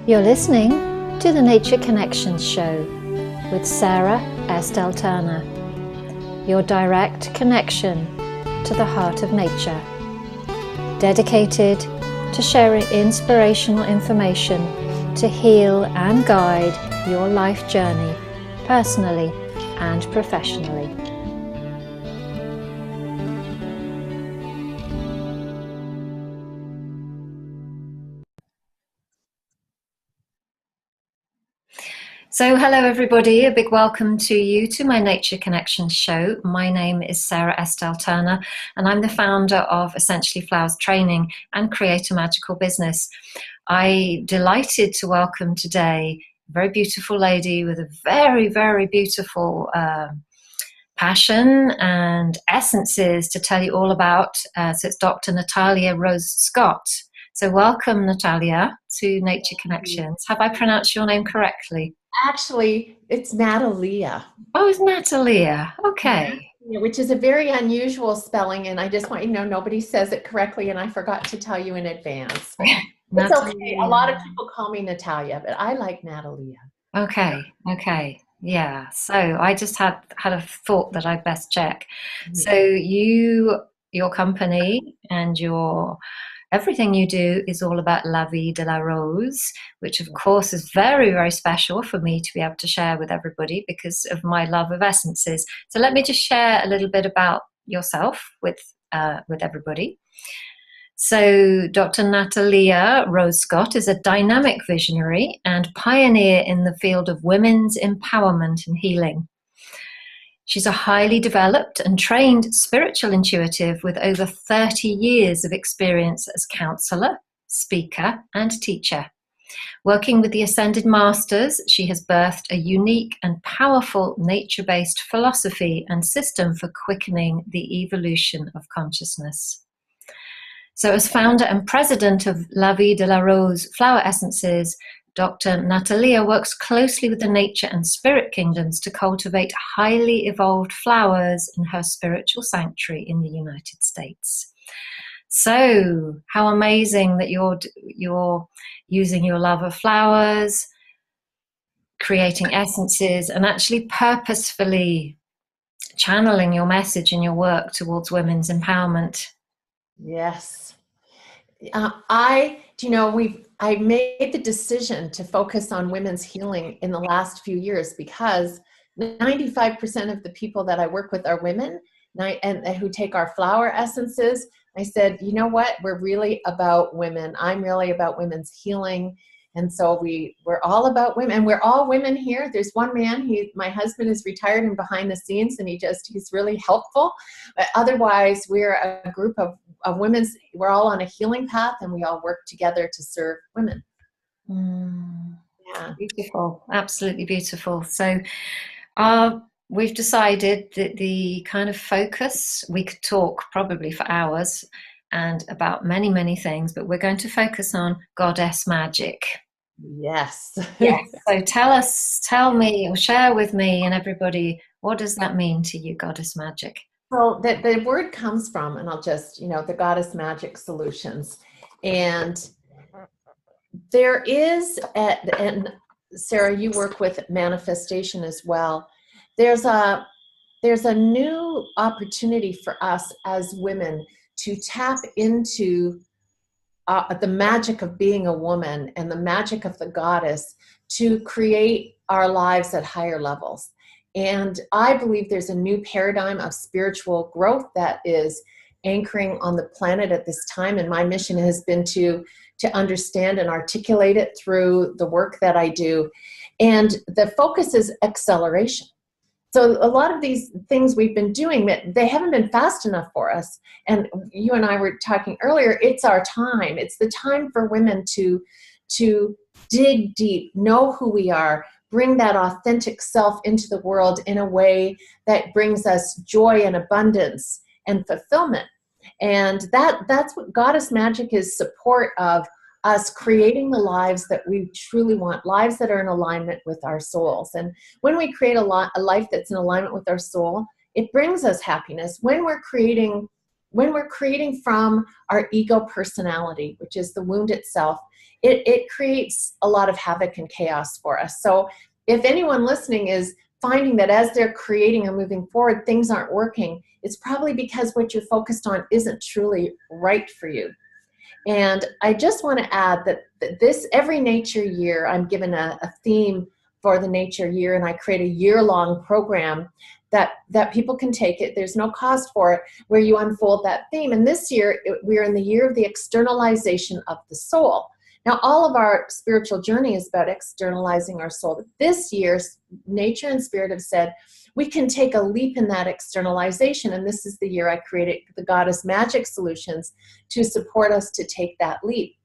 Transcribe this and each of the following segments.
You're listening to the Nature Connections Show with Sara Estelle, your direct connection to the heart of nature, dedicated to sharing inspirational information to heal and guide your life journey, personally and professionally. So hello everybody, a big welcome to you to my Nature Connections show. My name is Sara Estelle and I'm the founder of Essentially Flowers Training and Create a Magical Business. I'm delighted to welcome today a very beautiful lady with a very, very beautiful passion and essences to tell you all about. So it's Dr Nataleah Rose Schotte. So welcome, Nataleah, to Nature Connections. Have I pronounced your name correctly? Actually, it's Nataleah. Oh, it's Nataleah. Okay. Yeah, which is a very unusual spelling, and I just want you to know nobody says it correctly, and I forgot to tell you in advance. It's okay. A lot of people call me Natalia, but I like Nataleah. Okay. Yeah. So I just had a thought that I'd best check. Mm-hmm. So your company and everything you do is all about La Vie de la Rose, which of course is very, very special for me to be able to share with everybody because of my love of essences. So let me just share a little bit about yourself with everybody. So Dr. Nataleah Rose Schotte is a dynamic visionary and pioneer in the field of women's empowerment and healing. She's a highly developed and trained spiritual intuitive with over 30 years of experience as counsellor, speaker, and teacher. Working with the Ascended Masters, she has birthed a unique and powerful nature-based philosophy and system for quickening the evolution of consciousness. So as founder and president of La Vie de la Rose Flower Essences, Dr. Nataleah works closely with the nature and spirit kingdoms to cultivate highly evolved flowers in her spiritual sanctuary in the United States. So, how amazing that you're using your love of flowers, creating essences, and actually purposefully channeling your message in your work towards women's empowerment. Yes. I made the decision to focus on women's healing in the last few years because 95% of the people that I work with are women and who take our flower essences. I said, you know what? We're really about women. I'm really about women's healing. And so we're all about women, and we're all women here. There's one man, my husband is retired and behind the scenes, and he's really helpful. But otherwise, we're a group of women. We're all on a healing path, and we all work together to serve women. Yeah, beautiful, absolutely beautiful. So we've decided that the kind of focus, we could talk probably for hours and about many, many things, but we're going to focus on goddess magic. Yes. Yes. So tell me, or share with me and everybody, what does that mean to you, goddess magic? Well, the word comes from, and I'll just, the goddess magic solutions. And there is, and Sara, you work with manifestation as well. There's a new opportunity for us as women to tap into the magic of being a woman and the magic of the goddess to create our lives at higher levels. And I believe there's a new paradigm of spiritual growth that is anchoring on the planet at this time. And my mission has been to understand and articulate it through the work that I do. And the focus is acceleration. So a lot of these things we've been doing, they haven't been fast enough for us. And you and I were talking earlier, it's our time. It's the time for women to dig deep, know who we are, bring that authentic self into the world in a way that brings us joy and abundance and fulfillment. And that's what Goddess Magic is, support of us creating the lives that we truly want, lives that are in alignment with our souls. And when we create a life that's in alignment with our soul, it brings us happiness. When we're creating when we're creating from our ego personality, which is the wound itself, it creates a lot of havoc and chaos for us. So if anyone listening is finding that as they're creating or moving forward, things aren't working, it's probably because what you're focused on isn't truly right for you. And I just want to add that this, every nature year, I'm given a theme for the nature year, and I create a year-long program that people can take it. There's no cost for it, where you unfold that theme. And this year, we're in the year of the externalization of the soul. Now, all of our spiritual journey is about externalizing our soul. But this year, nature and spirit have said, we can take a leap in that externalization. And this is the year I created the Goddess Magick Solutions to support us to take that leap.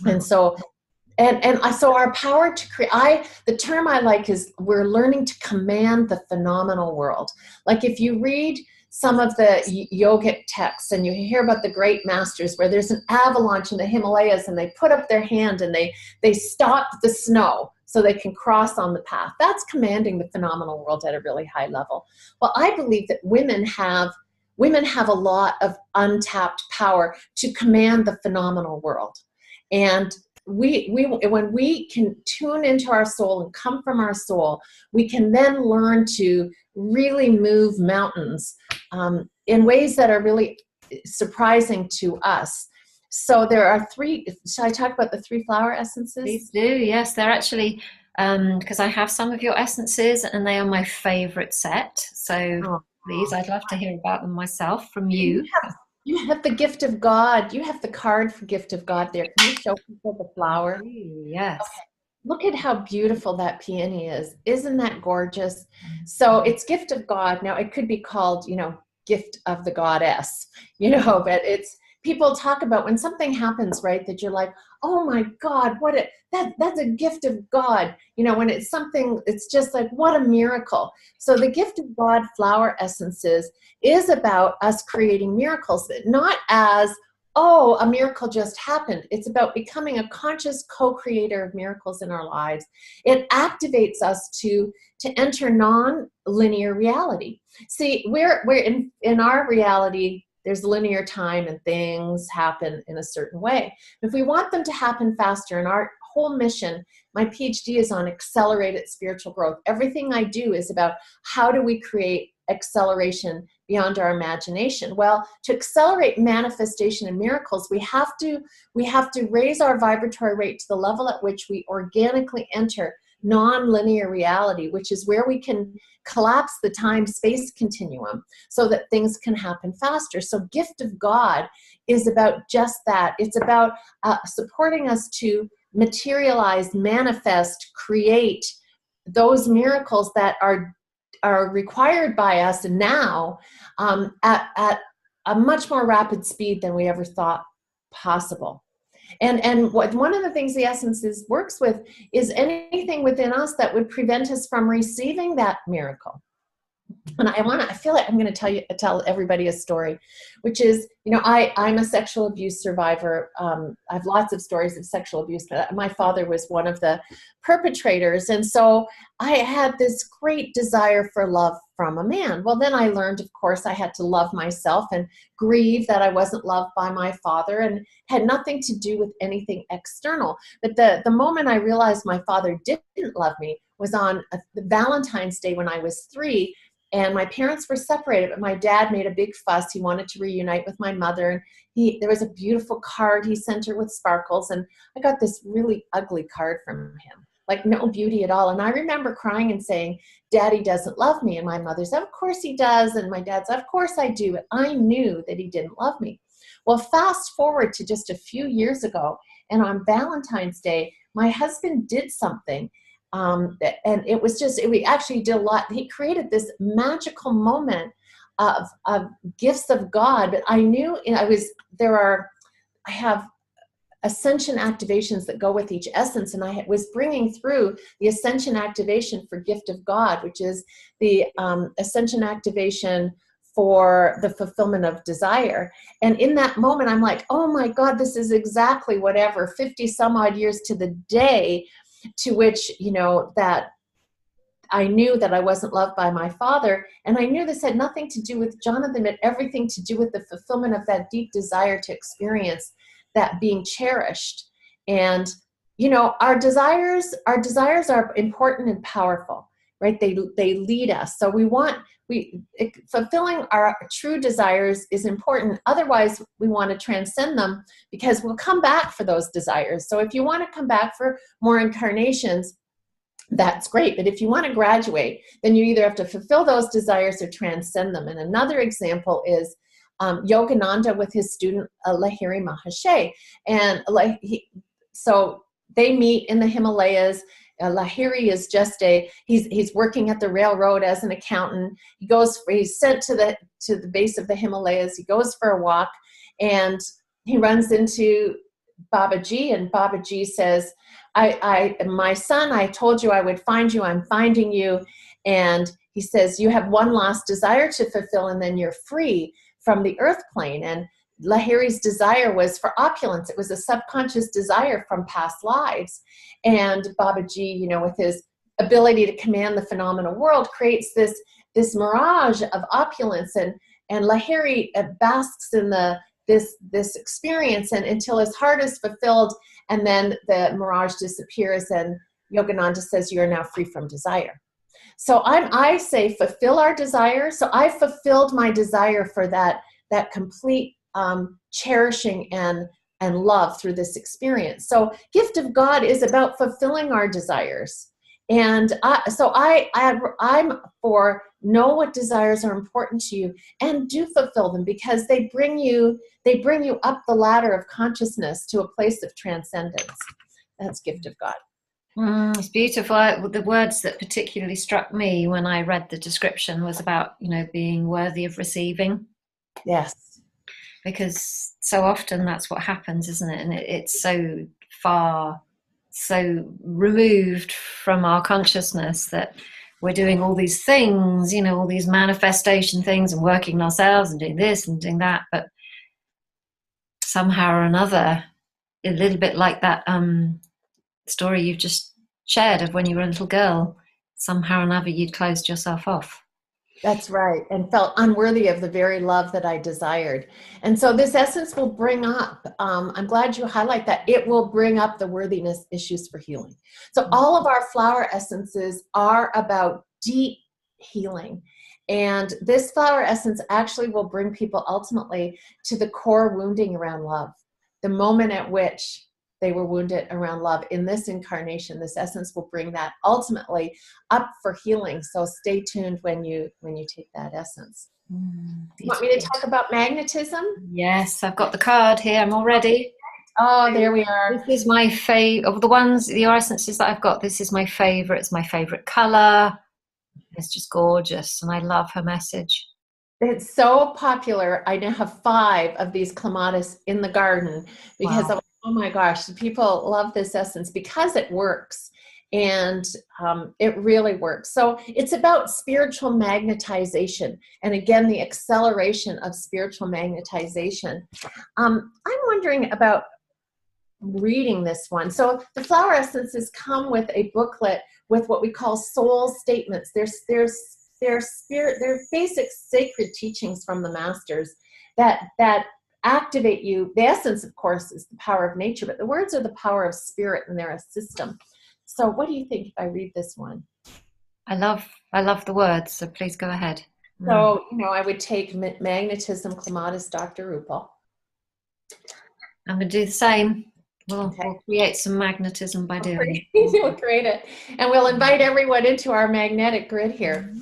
And so, so our power to create, the term I like is we're learning to command the phenomenal world. Like if you read some of the yogic texts and you hear about the great masters where there's an avalanche in the Himalayas and they put up their hand and they stop the snow so they can cross on the path. That's commanding the phenomenal world at a really high level. Well, I believe that women have a lot of untapped power to command the phenomenal world. And when we can tune into our soul and come from our soul, we can then learn to really move mountains in ways that are really surprising to us. So there are three. Shall I talk about the 3 flower essences? Please do. Yes, they're actually, because I have some of your essences and they are my favorite set. So please, I'd love to hear about them myself from you. You have the gift of God. You have the card for gift of God there. Can you show people the flower? Yes. Okay. Look at how beautiful that peony is. Isn't that gorgeous? So it's gift of God. Now it could be called, gift of the goddess, but it's, people talk about when something happens, right, that you're like, oh my God, that's a gift of God. When it's something, it's just like, what a miracle. So the gift of God flower essences is about us creating miracles, not as, oh, a miracle just happened. It's about becoming a conscious co-creator of miracles in our lives. It activates us to enter non-linear reality. See, we're in our reality, there's linear time and things happen in a certain way. If we want them to happen faster, and our whole mission, my PhD is on accelerated spiritual growth. Everything I do is about how do we create acceleration beyond our imagination. Well, to accelerate manifestation and miracles, we have to raise our vibratory rate to the level at which we organically enter non-linear reality, which is where we can collapse the time-space continuum so that things can happen faster. So gift of God is about just that. It's about supporting us to materialize, manifest, create those miracles that are required by us now at a much more rapid speed than we ever thought possible. And one of the things the Essences works with is anything within us that would prevent us from receiving that miracle. And I feel like I'm going to tell everybody a story, which is, I'm a sexual abuse survivor. I have lots of stories of sexual abuse. My father was one of the perpetrators. And so I had this great desire for love from a man. Well, then I learned, of course, I had to love myself and grieve that I wasn't loved by my father, and had nothing to do with anything external. But the moment I realized my father didn't love me was on the Valentine's Day when I was 3. And my parents were separated, but my dad made a big fuss. He wanted to reunite with my mother. And there was a beautiful card he sent her with sparkles. And I got this really ugly card from him, like no beauty at all. And I remember crying and saying, Daddy doesn't love me. And my mother said, of course he does. And my dad said, of course I do. But I knew that he didn't love me. Well, fast forward to just a few years ago, and on Valentine's Day, my husband did something. And it was just, we actually did a lot. He created this magical moment of gifts of God. But I knew, I have ascension activations that go with each essence. And I was bringing through the ascension activation for gift of God, which is the ascension activation for the fulfillment of desire. And in that moment, I'm like, oh my God, this is exactly whatever, 50 some odd years to the day to which, that I knew that I wasn't loved by my father, and I knew this had nothing to do with Jonathan, but everything to do with the fulfillment of that deep desire to experience that being cherished. And, you know, our desires are important and powerful, right? They lead us. So fulfilling our true desires is important. Otherwise, we want to transcend them, because we'll come back for those desires. So if you want to come back for more incarnations, that's great. But if you want to graduate, then you either have to fulfill those desires or transcend them. And another example is Yogananda with his student Lahiri Mahashe. And so they meet in the Himalayas. Lahiri is just he's working at the railroad as an accountant. He's sent to the base of the Himalayas. He goes for a walk, and he runs into Babaji, and Babaji says, my son, I told you I would find you. I'm finding you. And he says, you have one last desire to fulfill, and then you're free from the earth plane. And Lahiri's desire was for opulence. It was a subconscious desire from past lives. And Babaji, you know, with his ability to command the phenomenal world, creates this mirage of opulence. And Lahiri basks in this experience, and until his heart is fulfilled, and then the mirage disappears, and Yogananda says, you're now free from desire. So I say fulfill our desire. So I fulfilled my desire for that complete cherishing and love through this experience. So gift of God is about fulfilling our desires. And I'm for know what desires are important to you and do fulfill them, because they bring you up the ladder of consciousness to a place of transcendence. That's gift of God. It's beautiful. The words that particularly struck me when I read the description was about, you know, being worthy of receiving. Yes. Because so often that's what happens, isn't it? And it's so removed from our consciousness that we're doing all these things, you know, all these manifestation things, and working on ourselves and doing this and doing that. But somehow or another, a little bit like that story you've just shared of when you were a little girl, somehow or another you'd closed yourself off. That's right. And felt unworthy of the very love that I desired. And so this essence will bring up, I'm glad you highlight that, it will bring up the worthiness issues for healing. So all of our flower essences are about deep healing. And this flower essence actually will bring people ultimately to the core wounding around love. The moment at which they were wounded around love in this incarnation, this essence will bring that ultimately up for healing. So stay tuned when you take that essence. You want me to talk about magnetism? Yes, I've got the card here. I'm all ready. Oh, there we are. This is my favorite of the essences that I've got. This is my favorite. It's my favorite color. It's just gorgeous, and I love her message. It's so popular. I now have 5 of these clematis in the garden because Wow. oh my gosh, people love this essence because it works, and it really works. So it's about spiritual magnetization, and again, the acceleration of spiritual magnetization. I'm wondering about reading this one. So the flower essences come with a booklet with what we call soul statements. There's basic sacred teachings from the masters that activate you. The essence, of course, is the power of nature, but the words are the power of spirit, and they're a system. So what do you think if I read this one? I love the words, so please go ahead. So, you know, I would take magnetism, clematis, Dr. Rupal. I'm going to do the same. We'll create some magnetism by doing it. We'll create it. And we'll invite everyone into our magnetic grid here.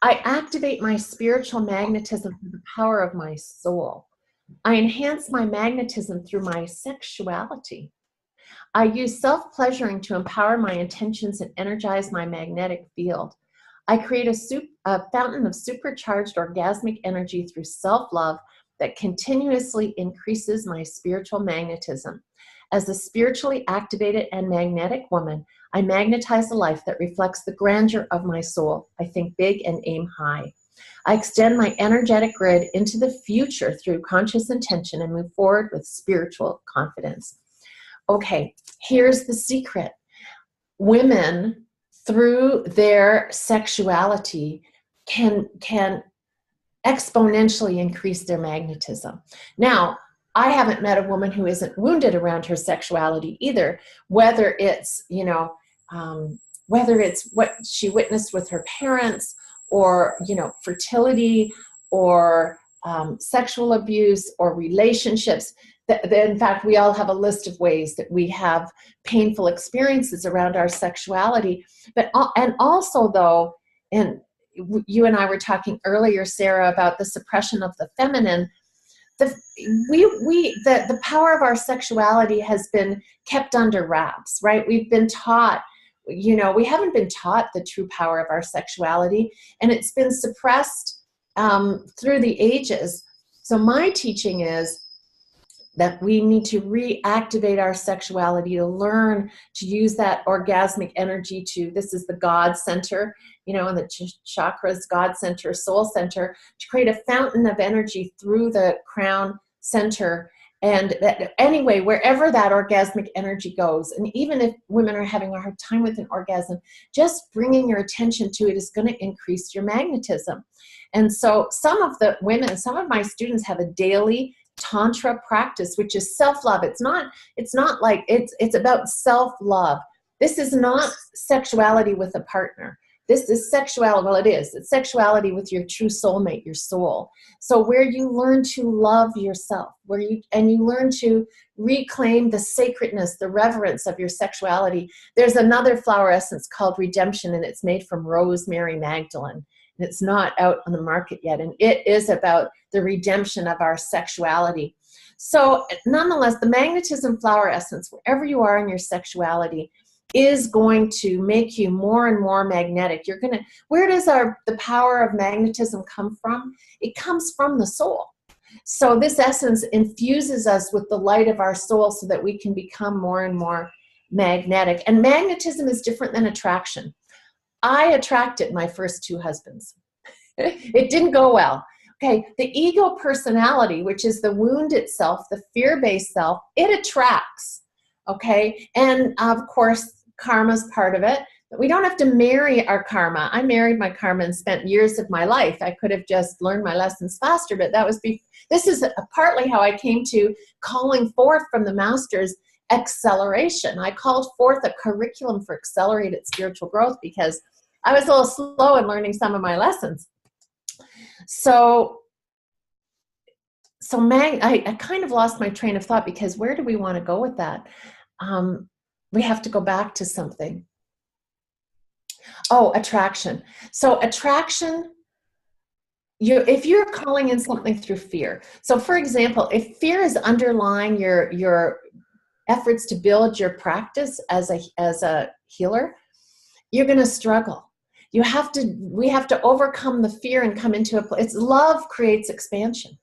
I activate my spiritual magnetism through the power of my soul. I enhance my magnetism through my sexuality. I use self-pleasuring to empower my intentions and energize my magnetic field. I create a fountain of supercharged orgasmic energy through self-love that continuously increases my spiritual magnetism. As a spiritually activated and magnetic woman, I magnetize a life that reflects the grandeur of my soul. I think big and aim high. I extend my energetic grid into the future through conscious intention and move forward with spiritual confidence. Okay, here's the secret. Women through their sexuality can exponentially increase their magnetism. Now, I haven't met a woman who isn't wounded around her sexuality either, whether it's, whether it's what she witnessed with her parents, or, fertility, or sexual abuse, or relationships. In fact, we all have a list of ways that we have painful experiences around our sexuality. And also, though, and you and I were talking earlier, Sarah, about the suppression of the feminine. The power of our sexuality has been kept under wraps, right? We've been taught, we haven't been taught the true power of our sexuality, and it's been suppressed through the ages. So my teaching is that we need to reactivate our sexuality, to learn to use that orgasmic energy this is the God center, and the chakras, God center, soul center, to create a fountain of energy through the crown center. And anyway, wherever that orgasmic energy goes, and even if women are having a hard time with an orgasm, just bringing your attention to it is going to increase your magnetism. And so some of my students have a daily Tantra practice, which is self-love. It's not like it's about self-love. This is not sexuality with a partner. This is sexuality. Well, it is. It's sexuality with your true soulmate, your soul. So where you learn to love yourself, you learn to reclaim the sacredness, the reverence of your sexuality. There's another flower essence called Redemption, and it's made from Rosemary Magdalene. It's not out on the market yet, and it is about the redemption of our sexuality. So nonetheless, the magnetism flower essence, wherever you are in your sexuality, is going to make you more and more magnetic. Where does the power of magnetism come from? It comes from the soul. So this essence infuses us with the light of our soul so that we can become more and more magnetic. And magnetism is different than attraction. I attracted my first two husbands. It didn't go well. Okay, the ego personality, which is the wound itself, the fear-based self, it attracts. Okay, and of course, karma's part of it. But we don't have to marry our karma. I married my karma and spent years of my life. I could have just learned my lessons faster, but this is partly how I came to calling forth from the masters acceleration. I called forth a curriculum for accelerated spiritual growth because I was a little slow in learning some of my lessons. So I kind of lost my train of thought, because where do we want to go with that? We have to go back to something. Oh, attraction. So attraction, if you're calling in something through fear. So for example, if fear is underlying your efforts to build your practice as a healer, you're going to struggle. We have to overcome the fear and come into a place. Love creates expansion.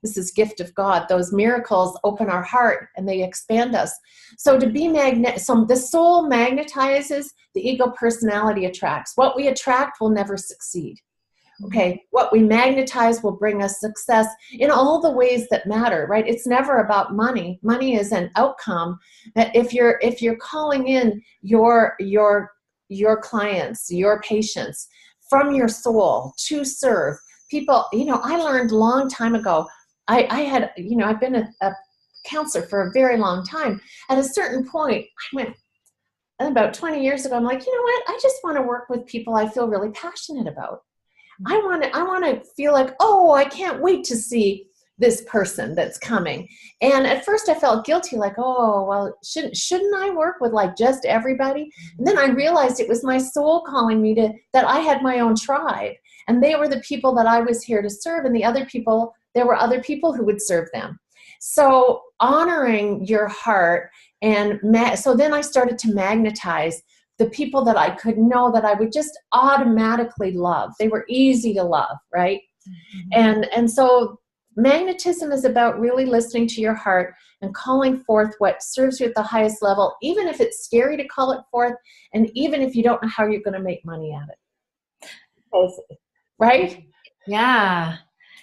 This is gift of God. Those miracles open our heart and they expand us. So so the soul magnetizes, the ego personality attracts. What we attract will never succeed. Okay, what we magnetize will bring us success in all the ways that matter, right? It's never about money. Money is an outcome. If you're calling in your clients, your patients from your soul to serve people, I learned a long time ago. I've been a counselor for a very long time. At a certain point, I went, about 20 years ago, I'm like, you know what? I just want to work with people I feel really passionate about. I want to feel like, oh, I can't wait to see this person that's coming. And at first I felt guilty, like, oh, well, shouldn't I work with like just everybody? And then I realized it was my soul calling me that I had my own tribe, and they were the people that I was here to serve, and there were other people who would serve them. So honoring your heart, and so then I started to magnetize the people that I could know that I would just automatically love. They were easy to love, right? Mm-hmm. And so magnetism is about really listening to your heart and calling forth what serves you at the highest level, even if it's scary to call it forth, and even if you don't know how you're going to make money at it. Right? Yeah.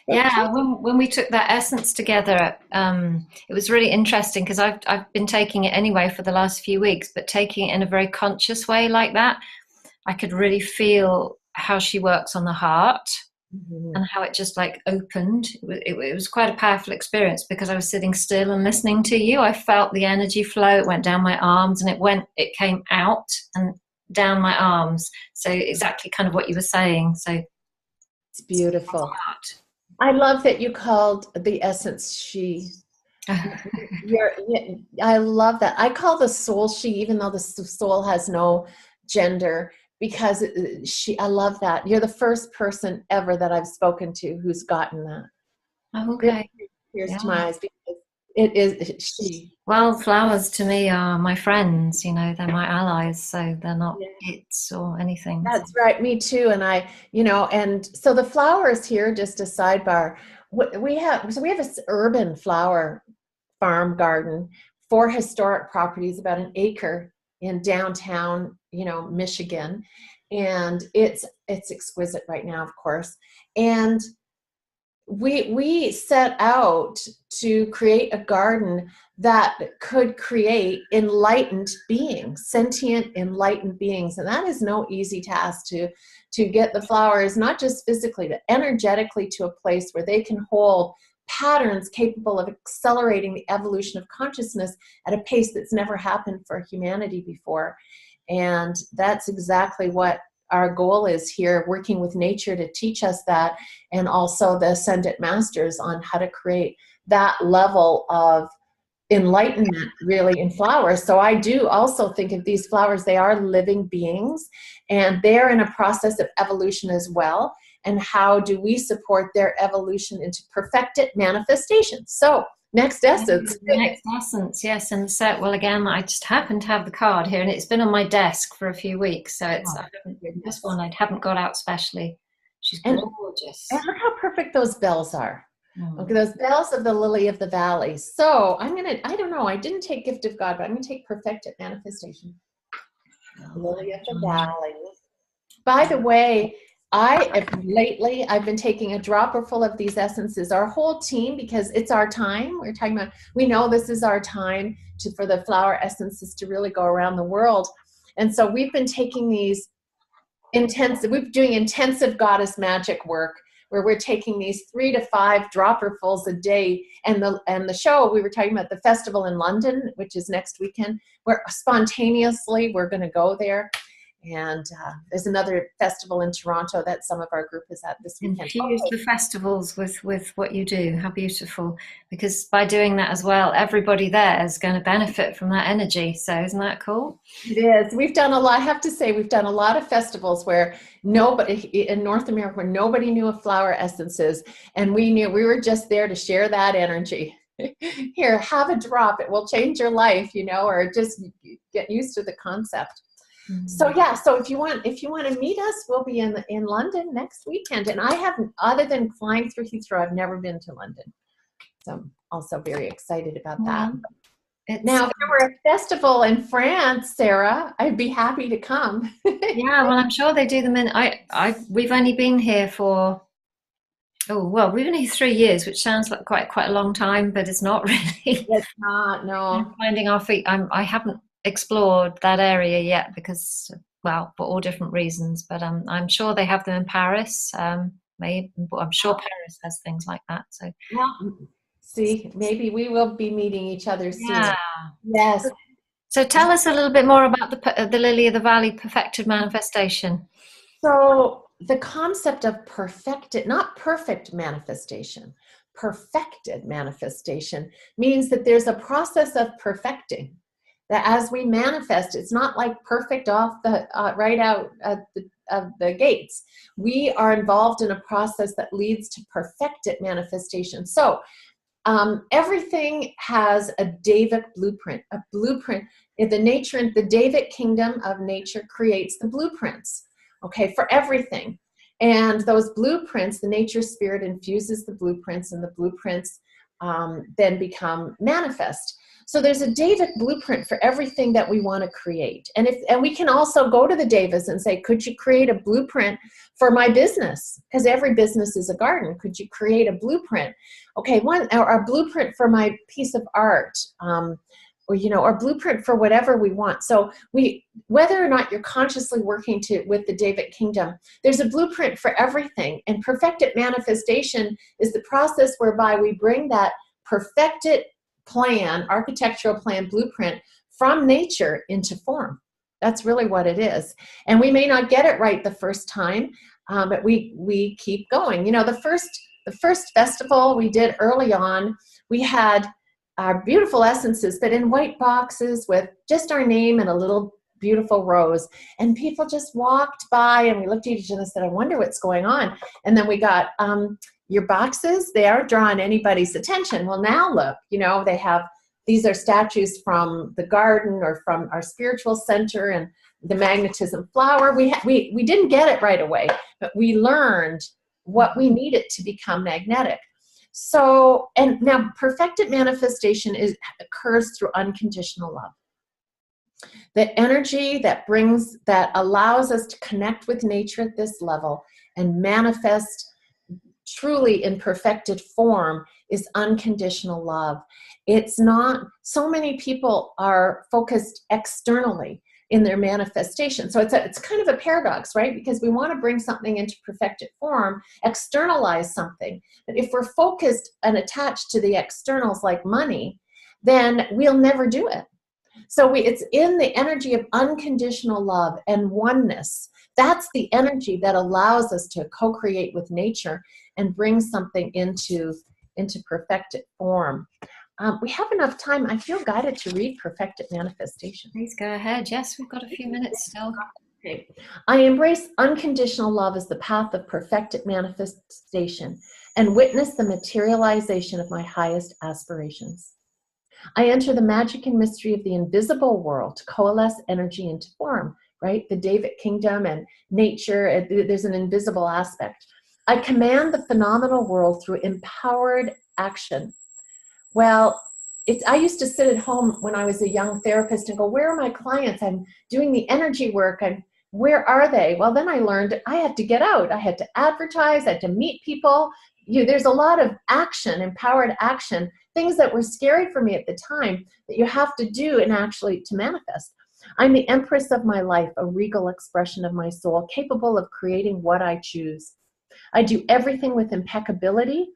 Yeah, when we took that essence together, it was really interesting, because I've been taking it anyway for the last few weeks, but taking it in a very conscious way like that. I could really feel how she works on the heart. Mhm. And how it just like opened. It was quite a powerful experience because I was sitting still and listening to you. I felt the energy flow. It went down my arms and it came out and down my arms. So exactly kind of what you were saying. So It's beautiful. I love that you called the essence she. I love that. I call the soul she, even though the soul has no gender, because I love that. You're the first person ever that I've spoken to who's gotten that. Okay. Here's to my eyes, because it is she. Well, flowers to me are my friends, they're my allies, so they're not its or anything. That's right, me too. And and so the flowers here, just a sidebar, we have this urban flower farm garden, 4 historic properties, about an acre in downtown, Michigan. And it's exquisite right now, of course. And we set out to create a garden that could create enlightened beings, sentient enlightened beings. And that is no easy task to get the flowers, not just physically, but energetically, to a place where they can hold patterns capable of accelerating the evolution of consciousness at a pace that's never happened for humanity before. And that's exactly what our goal is here, working with nature to teach us that, and also the ascendant masters on how to create that level of enlightenment really in flowers. So I do also think of these flowers, they are living beings, and they're in a process of evolution as well. And how do we support their evolution into perfected manifestation? So next essence. Next essence, yes. And so, well, again, I just happen to have the card here, and it's been on my desk for a few weeks. So this one I haven't got out specially. She's gorgeous. And look how perfect those bells are. Okay, those bells of the lily of the valley. So I don't know, I didn't take gift of God, but I'm going to take perfected manifestation. Lily of the valley. By the way, I've been taking a dropper full of these essences, our whole team, because it's our time. We know this is our time for the flower essences to really go around the world. And so we've been taking these we're doing intensive goddess magic work, where we're taking these 3 to 5 dropperfuls a day. And the show, we were talking about the festival in London, which is next weekend, where spontaneously we're going to go there. And there's another festival in Toronto that some of our group is at this weekend. Infuse the festivals with what you do. How beautiful. Because by doing that as well, everybody there is going to benefit from that energy. So isn't that cool? It is. We've done a lot. I have to say, we've done a lot of festivals where nobody in North America, where nobody knew of flower essences. And we were just there to share that energy. Here, have a drop. It will change your life, or just get used to the concept. So if you want to meet us, we'll be in London next weekend. And I haven't, other than flying through Heathrow, I've never been to London. So I'm also very excited about that. Now, if there were a festival in France, Sarah, I'd be happy to come. Yeah, well, I'm sure they do them in. We've only been here for. We've been here 3 years, which sounds like quite a long time, but it's not really. It's not. No. I'm finding our feet. I haven't explored that area yet because, for all different reasons. But I'm sure they have them in Paris. I'm sure Paris has things like that. So. See, maybe we will be meeting each other soon. Yeah. Yes. So tell us a little bit more about the Lily of the Valley perfected manifestation. So the concept of perfected, not perfect manifestation, perfected manifestation means that there's a process of perfecting. That as we manifest, it's not like perfect off the right out of the gates. We are involved in a process that leads to perfected manifestation. So everything has a Davic blueprint. A blueprint in the Davic kingdom of nature creates the blueprints. Okay, for everything. And those blueprints, the nature spirit infuses the blueprints, and the blueprints then become manifest. So there's a Davic blueprint for everything that we want to create. And we can also go to the Devas and say, could you create a blueprint for my business? Because every business is a garden. Could you create a blueprint? Okay, or a blueprint for my piece of art. or, or blueprint for whatever we want. So whether or not you're consciously working with the David Kingdom, there's a blueprint for everything. And perfected manifestation is the process whereby we bring that perfected plan, architectural plan, blueprint from nature into form. That's really what it is. And we may not get it right the first time, but we keep going. The first festival we did early on, we had our beautiful essences, but in white boxes with just our name and a little beautiful rose. And people just walked by and we looked at each other and said, I wonder what's going on. And then we got, your boxes, they aren't drawing anybody's attention. Well, now look, they have, these are statues from the garden or from our spiritual center and the magnetism flower. We didn't get it right away, but we learned what we needed to become magnetic. So, and now perfected manifestation occurs through unconditional love. The energy that allows us to connect with nature at this level and manifest truly in perfected form is unconditional love. It's not, so many people are focused externally in their manifestation. So it's kind of a paradox, right? Because we want to bring something into perfected form, externalize something. But if we're focused and attached to the externals like money, then we'll never do it. So it's in the energy of unconditional love and oneness. That's the energy that allows us to co-create with nature and bring something into perfected form. We have enough time. I feel guided to read Perfected Manifestation. Please go ahead. Yes, we've got a few minutes still. Okay. I embrace unconditional love as the path of perfected manifestation and witness the materialization of my highest aspirations. I enter the magic and mystery of the invisible world to coalesce energy into form, right? The David Kingdom and nature, there's an invisible aspect. I command the phenomenal world through empowered action. Well, I used to sit at home when I was a young therapist and go, where are my clients? I'm doing the energy work. Where are they? Well, then I learned I had to get out. I had to advertise. I had to meet people. There's a lot of action, empowered action, things that were scary for me at the time that you have to do and actually to manifest. I'm the empress of my life, a regal expression of my soul, capable of creating what I choose. I do everything with impeccability.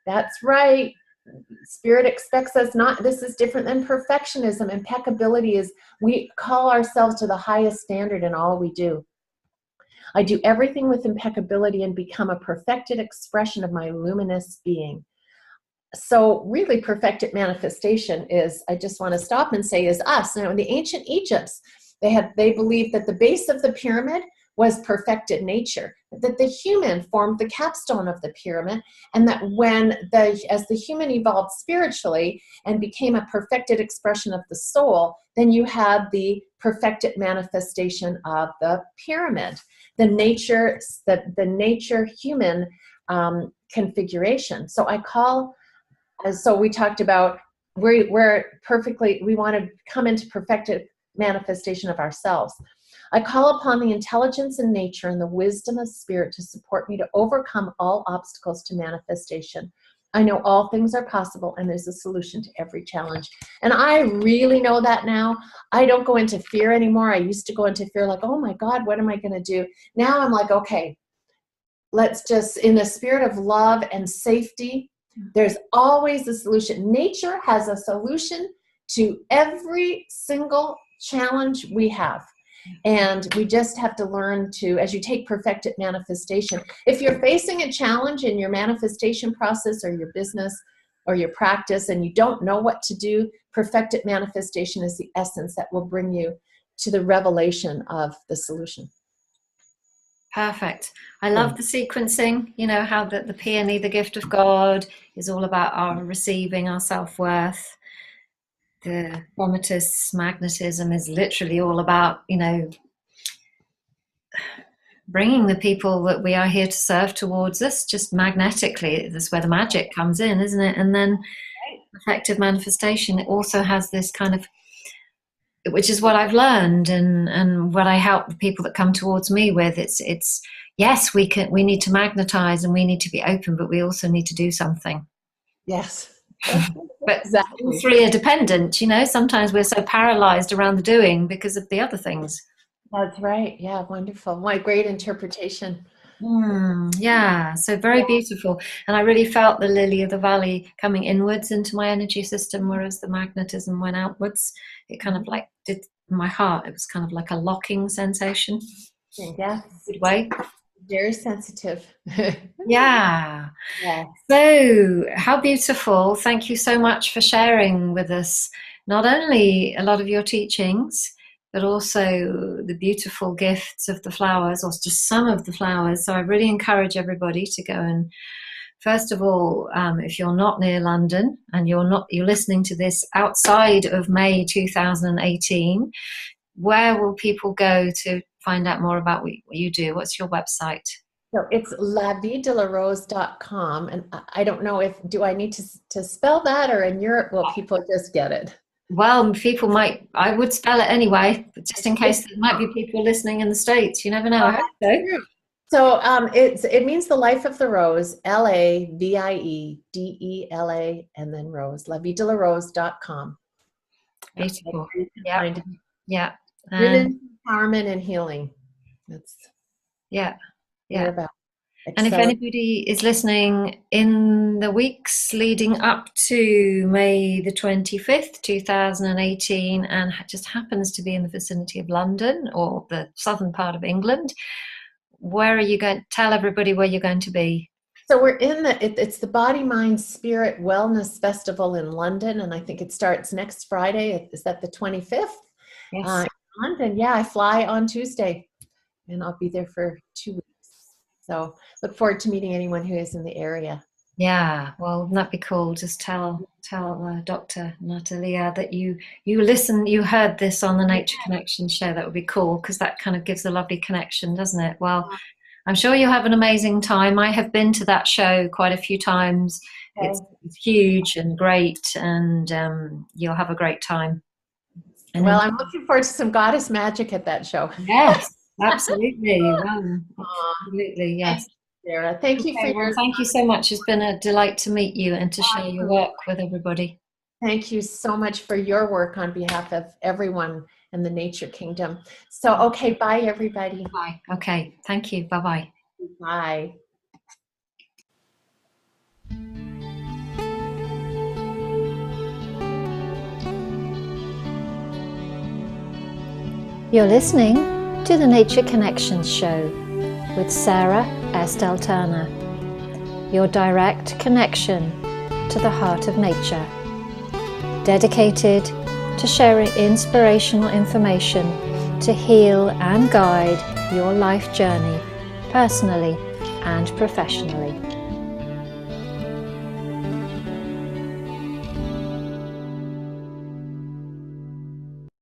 That's right. Spirit expects us not, this is different than perfectionism. Impeccability is we call ourselves to the highest standard in all we do. I do everything with impeccability and become a perfected expression of my luminous being. So really perfected manifestation is, I just want to stop and say, is us. Now in the ancient Egypts, they believed that the base of the pyramid was perfected nature, that the human formed the capstone of the pyramid, and that as the human evolved spiritually and became a perfected expression of the soul, then you had the perfected manifestation of the pyramid, the nature human configuration. So we talked about we want to come into perfected manifestation of ourselves. I call upon the intelligence in nature and the wisdom of spirit to support me to overcome all obstacles to manifestation. I know all things are possible and there's a solution to every challenge. And I really know that now. I don't go into fear anymore. I used to go into fear like, oh my God, what am I going to do? Now I'm like, okay, let's just, in the spirit of love and safety, there's always a solution. Nature has a solution to every single challenge we have. And we just have to learn to, as you take perfected manifestation, if you're facing a challenge in your manifestation process or your business or your practice and you don't know what to do, perfected manifestation is the essence that will bring you to the revelation of the solution. Perfect. I love the sequencing, how the peony, the gift of God, is all about our receiving, our self-worth. The Prometheus magnetism is literally all about, bringing the people that we are here to serve towards us, just magnetically. That's where the magic comes in, isn't it? And then effective manifestation, it also has this kind of, which is what I've learned and what I help the people that come towards me with. It's yes, we need to magnetize and we need to be open, but we also need to do something. Yes. But Exactly. all three are dependent, sometimes we're so paralyzed around the doing because of the other things. That's right. Yeah, wonderful. My great interpretation. Yeah, so very beautiful. And I really felt the lily of the valley coming inwards into my energy system, whereas the magnetism went outwards. It kind of like did my heart. It was kind of like a locking sensation. Yes. Good way. Very sensitive. Yeah. Yeah. So, how beautiful. Thank you so much for sharing with us not only a lot of your teachings, but also the beautiful gifts of the flowers, or just some of the flowers. So I really encourage everybody to go and, first of all, if you're not near London and you're listening to this outside of May 2018, where will people go to find out more about what you do? What's your website? So it's lavidelarose.com. And I don't know do I need to spell that, or in Europe, will people just get it? Well, I would spell it anyway, but just in case there might be people listening in the States. You never know. I hope so. So it means the life of the rose, LAVIEDELA, and then rose, lavidelarose.com. Beautiful. Yeah. Yeah. Women's empowerment and healing. That's about. And if anybody is listening in the weeks leading up to May the 25th, 2018, and just happens to be in the vicinity of London or the southern part of England, where are you going to tell everybody where you're going to be? So we're in it's the Body, Mind, Spirit Wellness Festival in London, and I think it starts next Friday. Is that the 25th? Yes. London. Yeah, I fly on Tuesday, and I'll be there for 2 weeks. So look forward to meeting anyone who is in the area. Yeah, well, wouldn't that be cool? Just tell Dr. Nataleah that you heard this on the Nature Connection show. That would be cool, because that kind of gives a lovely connection, doesn't it? Well, I'm sure you'll have an amazing time. I have been to that show quite a few times. Okay. It's huge and great, and you'll have a great time. And well, I'm looking forward to some goddess magic at that show. Yes, absolutely. Well, absolutely, yes. Sarah, thank you thank you so much. It's been a delight to meet you and to share your work with everybody. Thank you so much for your work on behalf of everyone in the Nature Kingdom. So, okay, bye everybody. Bye. Okay, thank you. Bye-bye. Bye. You're listening to the Nature Connections show with Sara Estelle, your direct connection to the heart of nature, dedicated to sharing inspirational information to heal and guide your life journey, personally and professionally.